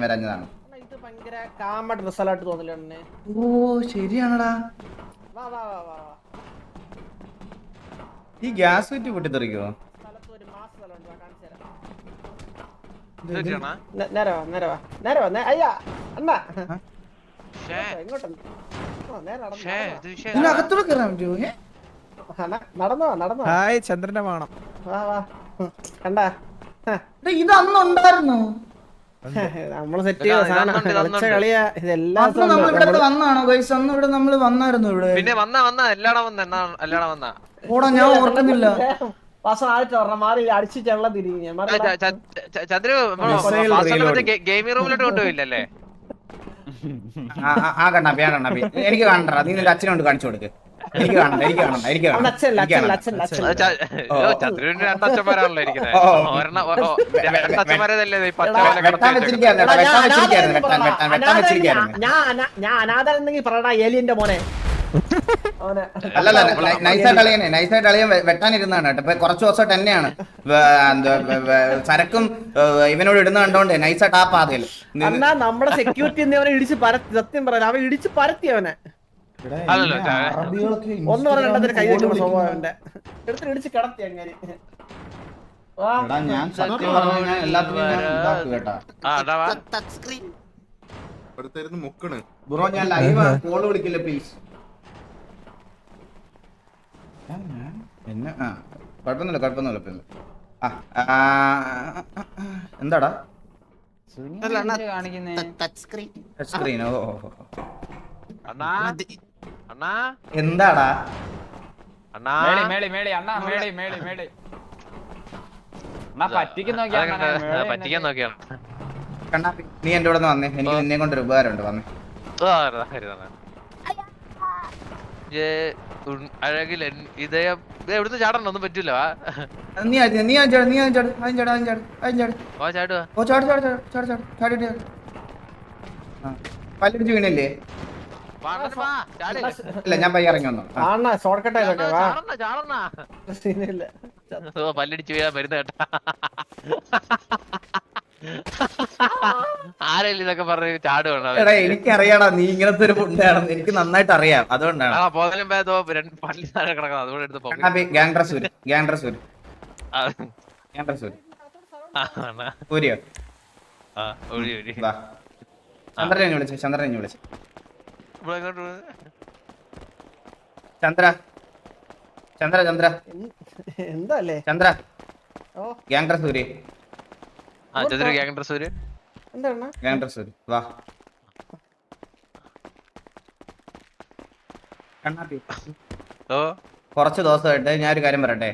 വരാഞ്ഞതാണ്. ഇത് ഭയങ്കര കാമ ഡ്രസ്സലായിട്ട് തോന്നില്ലേ? ഓ ശരിയാണടാ. വാ വാ വാ വാ. ഈ ഗ്യാസ് കുറ്റി പൊട്ടിത്തെറിക്കുവോ? സ്ഥലത്ത് ഒരു മാസ സ്ഥലമുണ്ട്, കാണിച്ചു തരാം. ഇതെന്താണ്? നേരെ വാ. അയ്യാ അണ്ണാ ഷേ എങ്ങോട്ട്? ഷേ ഇത് ഷേ ഇതിനകത്തൂടെ കയറാൻ പറ്റുമോ? നടന്നു ഹായ് ചന്ദ്രന്റെ വേണം. വാ കണ്ടാ ഇത് അന്ന് ഉണ്ടായിരുന്നു. നമ്മള് സെറ്റ് ചെയ്ത സാധനം കളിച്ച കളിയാ ഇതെല്ലാം. അന്ന് നമ്മൾ ഇവിടെ വന്നാണോ ഗൈസ്? അന്ന് ഇവിടെ നമ്മൾ വന്നായിരുന്നു ഇവിടെ. പിന്നെ വന്ന എല്ലാടാ വന്ന ഓടാ ഞാൻ ഓർക്കുന്നില്ല. വാസന ആയിട്ട് പറഞ്ഞ മാറി അടിച്ച് ചെള്ള തിരിഞ്ഞ ചന്ദ്രു ഗെയിമിംഗ് റൂമിലോട്ട് കൊണ്ടുപോയില്ലല്ലേ? ആ കണ്ണാപ്പി എനിക്ക് കാണണ്ട. നീ നിന്റെ അച്ഛനോട് കാണിച്ചു കൊടുക്ക്. എനിക്ക് കാണണ്ട. ചന്ദ്രുവിന്റെ രണ്ടച്ഛന്മാരാണല്ലോ ഇരിക്കുന്നത്. ഞാൻ അനാഥനെങ്കിൽ പറയടാ ഏലിയന്റെ മോനെ. അല്ലല്ല നൈസായിട്ട് അളിയൻ വെട്ടാനിരുന്നാണ് കേട്ടോ. ഇപ്പൊ കുറച്ച് ദിവസമായിട്ട് തന്നെയാണ് ചരക്കും ഇവനോട് ഇടുന്ന കണ്ടോണ്ട് നൈസായിട്ട് ആ പാതയിൽ എന്നാ നമ്മുടെ സെക്യൂരിറ്റി അവനെ ഇടിച്ച് പരത്തി. സത്യം പറയാൻ അവൻ ഇടിച്ച് പരത്തി അവനെ. ഒന്ന് പറഞ്ഞ കൈ വെക്കുന്ന സ്വഭാവം അവന്റെ എടുത്ത് ഇടിച്ച് കിടത്തി അങ്ങനെ. ഞാൻ സത്യം പറഞ്ഞാൽ എല്ലാത്തിനും കേട്ടാ ബ്രോ. ഞാൻ ലൈവ് കോള് വിളിക്കില്ല പ്ലീസ്. കുഴപ്പമൊന്നുമില്ല. എന്താടാ സ്ക്രീൻ? ഓ എന്താടാ പറ്റിക്കാൻ നോക്കിയാണ്. കണ്ണാപ്പി നീ എന്റെ കൂടെ വന്നേ. എനിക്ക് നിന്നെ കൊണ്ട് ഒരു ഉപകാരമുണ്ട്. വന്നേ. അഴകിൽ ഇതയം എവിടുന്ന് ചാടണ്ട ഒന്നും പറ്റൂല. പല്ലടിച്ച് വീണല്ലേ? ഇല്ല ഞാൻ പയ്യ ഇറങ്ങി വന്നു. പല്ലടിച്ച് വീഴാൻ വരുന്ന കേട്ടാ. ആരെങ്കിലും ഇതൊക്കെ പറഞ്ഞ് ചാടുവാണ്. എനിക്കറിയാടാ നീ ഇങ്ങനത്തെ ഒരു ഫുഡാണെന്ന് എനിക്ക് നന്നായിട്ട് അറിയാം. അതുകൊണ്ടാണ് പോലും പള്ളി താഴെ കിടക്കുന്നത്. അതുകൊണ്ട് എടുത്ത് ചന്ദ്രനെ വിളിച്ചു. ചന്ദ്ര എന്തല്ലേ ചന്ദ്ര ഗ്യാങ് സൂര്യ. എന്താണ് വാ കണ്ണാപ്പി. കുറച്ച് ദിവസമായിട്ട് ഞാനൊരു കാര്യം പറയട്ടെ.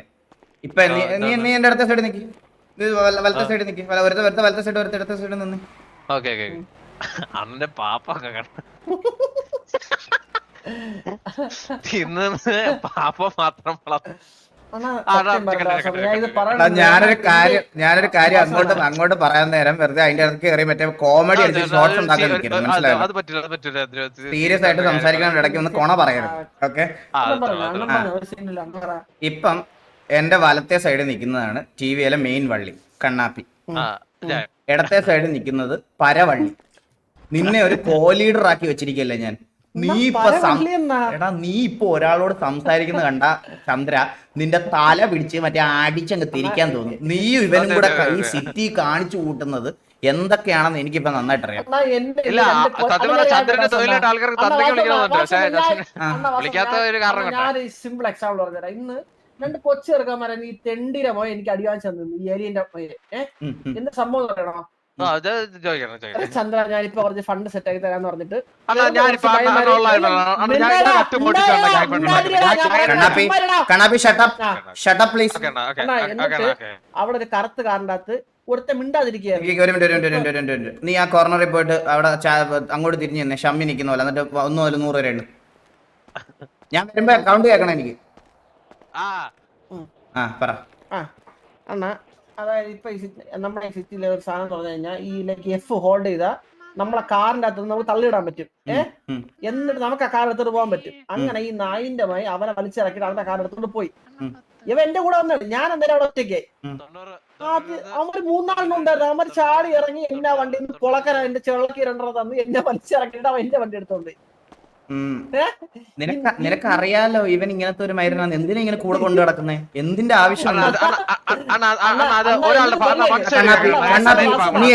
ഇപ്പൊ നീ എന്റെ അടുത്ത സൈഡ് നിക്ക്. വലത്തെ സൈഡ് നിക്ക്. വലത്തെ സൈഡ് ഇടത്തെ സൈഡ് നിന്ന്. അന്നെ പാപ്പൊക്കെ തിന്ന് പാപ്പ മാത്രം ഞാനൊരു കാര്യം അങ്ങോട്ട് പറയാൻ നേരം വെറുതെ അതിന്റെ ഇടയ്ക്ക് കയറി മറ്റേ കോമഡി അടിച്ച് ഷോർട്സ് ഉണ്ടാക്കാൻ നിൽക്കുന്നത്. മനസ്സിലായോ? സീരിയസ് ആയിട്ട് സംസാരിക്കാൻ ഇടയ്ക്ക് ഒന്ന് കൊണ പറയരുത്. ഓക്കെ. ഇപ്പം എന്റെ വലത്തെ സൈഡിൽ നിൽക്കുന്നതാണ് ടി വിയിലെ മെയിൻ വള്ളി കണ്ണാപ്പി. ഇടത്തെ സൈഡിൽ നിൽക്കുന്നത് പരവള്ളി. നിന്നെ ഒരു കോ ലീഡർ ആക്കി വെച്ചിരിക്കല്ലേ ഞാൻ. നീ ഇപ്പൊ ഒരാളോട് സംസാരിക്കുന്ന കണ്ട ചന്ദ്ര നിന്റെ തല പിടിച്ച് മറ്റേ അടിച്ചങ്ങ് തിരിക്കാൻ തോന്നും. നീ ഇവനും കൂടെ ഈ സിറ്റി കാണിച്ചു കൂട്ടുന്നത് എന്തൊക്കെയാണെന്ന് എനിക്കിപ്പോ നന്നായിട്ട് അറിയാം. സിമ്പിൾ എക്സാമ്പിൾ പറഞ്ഞുതരാം. ഇന്ന് രണ്ട് കൊച്ചു ചെറുക്കന്മാരെ ഈ തെണ്ടിര പോയി എനിക്ക് അടിവാൻ ചെന്നു ഈ ഏരിയന്റെ എന്ത് സംഭവം പറയണോ? ചന്ദ്ര ഞാനിപ്പോ കുറച്ച് ഫണ്ട് സെറ്റ് ആക്കി തരാന്ന് പറഞ്ഞിട്ട് അവിടെ ഒരു കറുത്ത് കാറിന്റെ അകത്ത് ഒരുത്ത മിണ്ടാതിരിക്കുകയായിരുന്നു. നീ ആ കോർണറിൽ പോയിട്ട് അവിടെ അങ്ങോട്ട് തിരിഞ്ഞു തന്നെ ഷമ്മി നിൽക്കുന്ന പോലെ. എന്നിട്ട് 1 മുതൽ 100 വരെ ഉണ്ട്. ഞാൻ വരുമ്പോ അക്കൗണ്ട് കേൾക്കണം എനിക്ക്. പറ അണ്ണാ. അതായത് ഇപ്പൊ നമ്മുടെ ഈ സിറ്റിയിലെ ഒരു സാധനം പറഞ്ഞു കഴിഞ്ഞാൽ ഈ ലൈക്ക് F ഹോൾഡ് ചെയ്താൽ നമ്മളെ കാറിന്റെ അകത്ത് നമുക്ക് തള്ളിയിടാൻ പറ്റും. എന്നിട്ട് നമുക്ക് ആ കാർ എടുത്തോട്ട് പോകാൻ പറ്റും. അങ്ങനെ ഈ നായിന്റെ അവനെ വലിച്ചിറക്കിയിട്ട് അവന്റെ കാർ എടുത്തോണ്ട് പോയി. ഇവ എന്റെ കൂടെ വന്നത് ഞാൻ എന്തായാലും അവിടെ ഒറ്റയ്ക്കായി. അത് അവര് 3 ഉണ്ടായിരുന്നു. അവര് ചാടി ഇറങ്ങി എന്നെ വണ്ടി കൊളക്കര എന്റെ ചെള്ളക്ക് 2 തന്നു എന്നെ വലിച്ചിറക്കിയിട്ട് അവൻ എന്റെ വണ്ടി എടുത്തോണ്ട് നിനക്ക് അറിയാലോ ഇവൻ ഇങ്ങനത്തെ ഒരു മൈരനാണ്. എന്തിനാ ഇങ്ങനെ കൂടെ കൊണ്ടു നടക്കുന്നേ? എന്തിന്റെ ആവശ്യം? നീ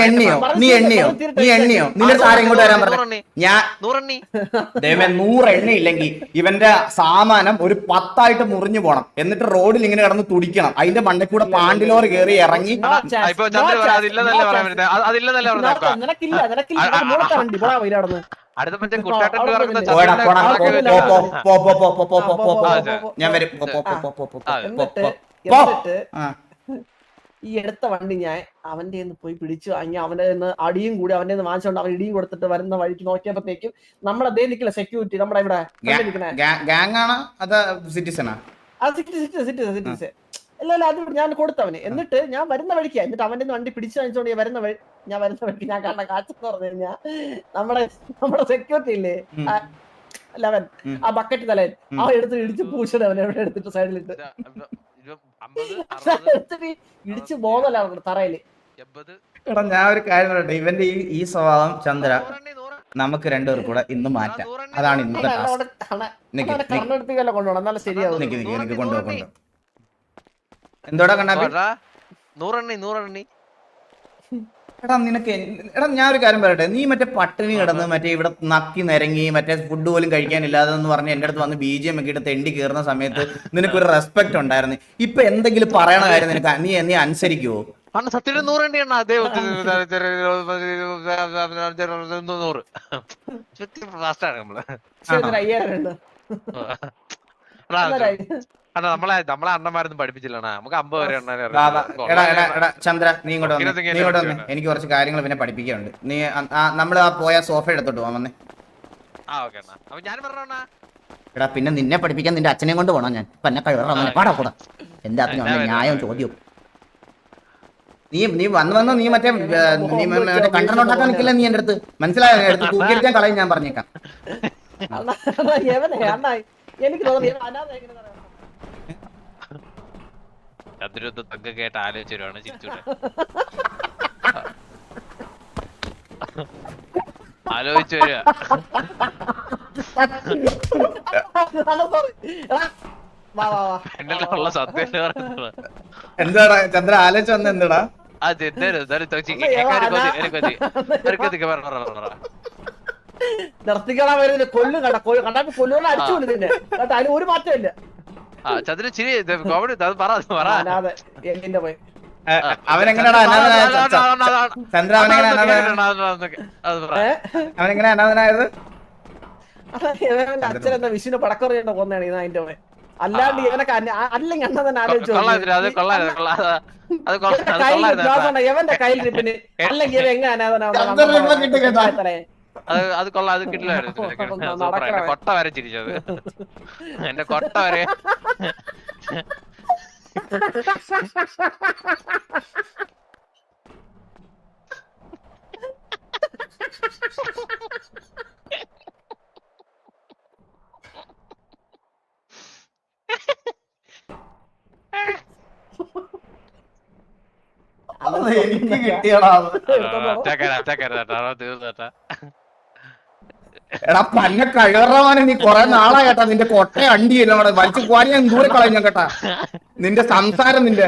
എണ്ണിയോ നിന്റെ സാരം ഇങ്ങോട്ട് വരാൻ പറഞ്ഞു. ഞാൻ 100 എണ്ണയില്ലെങ്കിൽ ഇവന്റെ സാമാനം ഒരു 10 മുറിഞ്ഞു പോണം. എന്നിട്ട് റോഡിൽ ഇങ്ങനെ കിടന്ന് തുടിക്കണം. അതിന്റെ മണ്ടയിൽ കൂടെ പാണ്ടിലോർ കയറി ഇറങ്ങി. അടുത്ത മറ്റേ ഞാൻ വരും. ഈ എടുത്ത വണ്ടി ഞാൻ അവന്റെ പോയി പിടിച്ചു വാങ്ങി അവന്റെ അടിയും കൂടി അവന്റെ വാങ്ങിച്ചോണ്ട് അവൻ ഇടിയും കൊടുത്തിട്ട് വരുന്ന വഴിക്ക് നോക്കിയപ്പോഴത്തേക്കും നമ്മുടെ അതേ നിൽക്കില്ല സെക്യൂരിറ്റി നമ്മുടെ ഇവിടെ ഗാങ് ആണോ അതോ സിറ്റിസണാ? സിറ്റിസൺ അല്ല അത് ഞാൻ കൊടുത്തവന്. എന്നിട്ട് ഞാൻ വരുന്ന വഴിക്ക് എന്നിട്ട് അവന്റെ വണ്ടി പിടിച്ചു വാങ്ങിച്ചോണ്ട് ഞാൻ വരുന്ന വഴിക്ക് ഞാൻ കണ്ട കാച്ചെന്ന് പറഞ്ഞു കഴിഞ്ഞാൽ നമ്മുടെ സെക്യൂരിറ്റി ഇല്ലേ 11 ആ ബക്കറ്റ് തലയൻ അവൻ എടുത്ത് ഇടിച്ച് പൂശിട്ട് അവൻ എവിടെ എടുത്തിട്ട് സൈഡിലിട്ട് ഇടിച്ച് ബോധമല്ല തറയില്. എടാ ഞാൻ ഒരു കാര്യം പറയട്ടെ, ഇവന്റെ ഈ സ്വഭാവം ചന്ദ്ര നമുക്ക് രണ്ടുപേർ കൂടെ ഇന്ന് മാറ്റാം. അതാണ് ഇന്നത്തെ കൊണ്ടുപോകണം എന്നാലും ശരിയാവും. എനിക്ക് കൊണ്ടുപോകും. എന്തോടാ കണ്ണാപ്പി? 100 എടാ ഞാൻ ഒരു കാര്യം പറയട്ടെ, നീ മറ്റേ പട്ടിണി കിടന്ന് മറ്റേ ഇവിടെ നക്കി നിരങ്ങി മറ്റേ ഫുഡ് പോലും കഴിക്കാനില്ലാതെ എന്ന് പറഞ്ഞ് എന്റെ അടുത്ത് വന്ന് BGM ഒക്കെ ഇട്ട് തെണ്ടി കയറുന്ന സമയത്ത് നിനക്കൊരു റെസ്പെക്ട് ഉണ്ടായിരുന്നു. ഇപ്പൊ എന്തെങ്കിലും പറയണ കാര്യം നീ അനുസരിക്കുവോ? സത്യം 100 എണ്ണ അതേ 100 നമ്മളെ അണ്ണന്മാരൊന്നും പഠിപ്പിച്ചില്ല. നമുക്ക് 50 വരെ ചന്ദ്ര നീ ഇങ്ങോട്ട് വന്ന് എനിക്ക് കുറച്ച് കാര്യങ്ങൾ പിന്നെ പഠിപ്പിക്കാനുണ്ട്. നീ നമ്മൾ ആ പോയ സോഫ എടുത്തോട്ട് പോവാൻ വന്നേ. എടാ പിന്നെ നിന്നെ പഠിപ്പിക്കാൻ നിന്റെ അച്ഛനെ കൊണ്ട് പോണോ ഞാൻ? എന്നെ പാടാ കൂടാ എന്റെ അച്ഛനും ന്യായവും ചോദ്യവും. നീ വന്ന് നീ മറ്റേ കണ്ടോണ്ടാക്കാൻ നിൽക്കില്ല. നീ എന്റെ അടുത്ത് മനസ്സിലായോ? എടുത്ത് തൂക്കിയിരിക്കാൻ കളയും ഞാൻ പറഞ്ഞേക്കാം. എനിക്ക് ചന്ദ്രത്ത് തങ്ക കേട്ട് ആലോചിച്ചു വരുവാണ് ചിരിച്ചൂടെ ആലോചിച്ചു വരിക. എന്നുള്ള സത്യം എന്താടാ ചന്ദ്ര ആലോചിച്ച് വന്ന എന്താടാ? നിർത്തിക്കളാൻ വരുന്നില്ല കൊല്ലും കണ്ടാ കൊല്ലുകൊണ്ട് അടിച്ചു കൊല്ലുന്നില്ല കേട്ടോ. അതിന് ഒരു മാറ്റമില്ല. ചന്ദ്രൻ ചിരി കോമഡി പറ എന്റെ പോയി അവനെങ്ങനെയാ ചന്ദ്ര അവനെങ്ങനെ അനാഥനായത്? അച്ഛൻ എന്താ വിഷുവിന് പടക്കം എറിയേണ്ട കൊന്നാണ് ഇത് അതിന്റെ പോയി. അല്ലാണ്ട് ഇവനൊക്കെ അല്ലെങ്കിൽ അണ്ണ തന്നെ ആലോചിച്ചു എവന്റെ കയ്യിൽ ട്രിപ്പിന് അല്ലെങ്കിൽ ഇവ എങ്ങനെ അനാഥനാവുന്ന അത് കൊള്ളാം. അത് കിട്ടില്ലായിരുന്നു. കൊട്ട വരെ ചിരിച്ചത് എന്റെ കൊട്ട വരെ. എനിക്ക് കിട്ടിയടാ. എടാ പന്ന കഴറവാനെ നീ കൊറേ നാളാ കേട്ടാ. നിന്റെ കൊട്ട അണ്ടിയല്ലോ അവിടെ വലിച്ചു പോരി ഞാൻ ദൂരെ കളഞ്ഞ കേട്ടാ. നിന്റെ സംസാരം നിന്റെ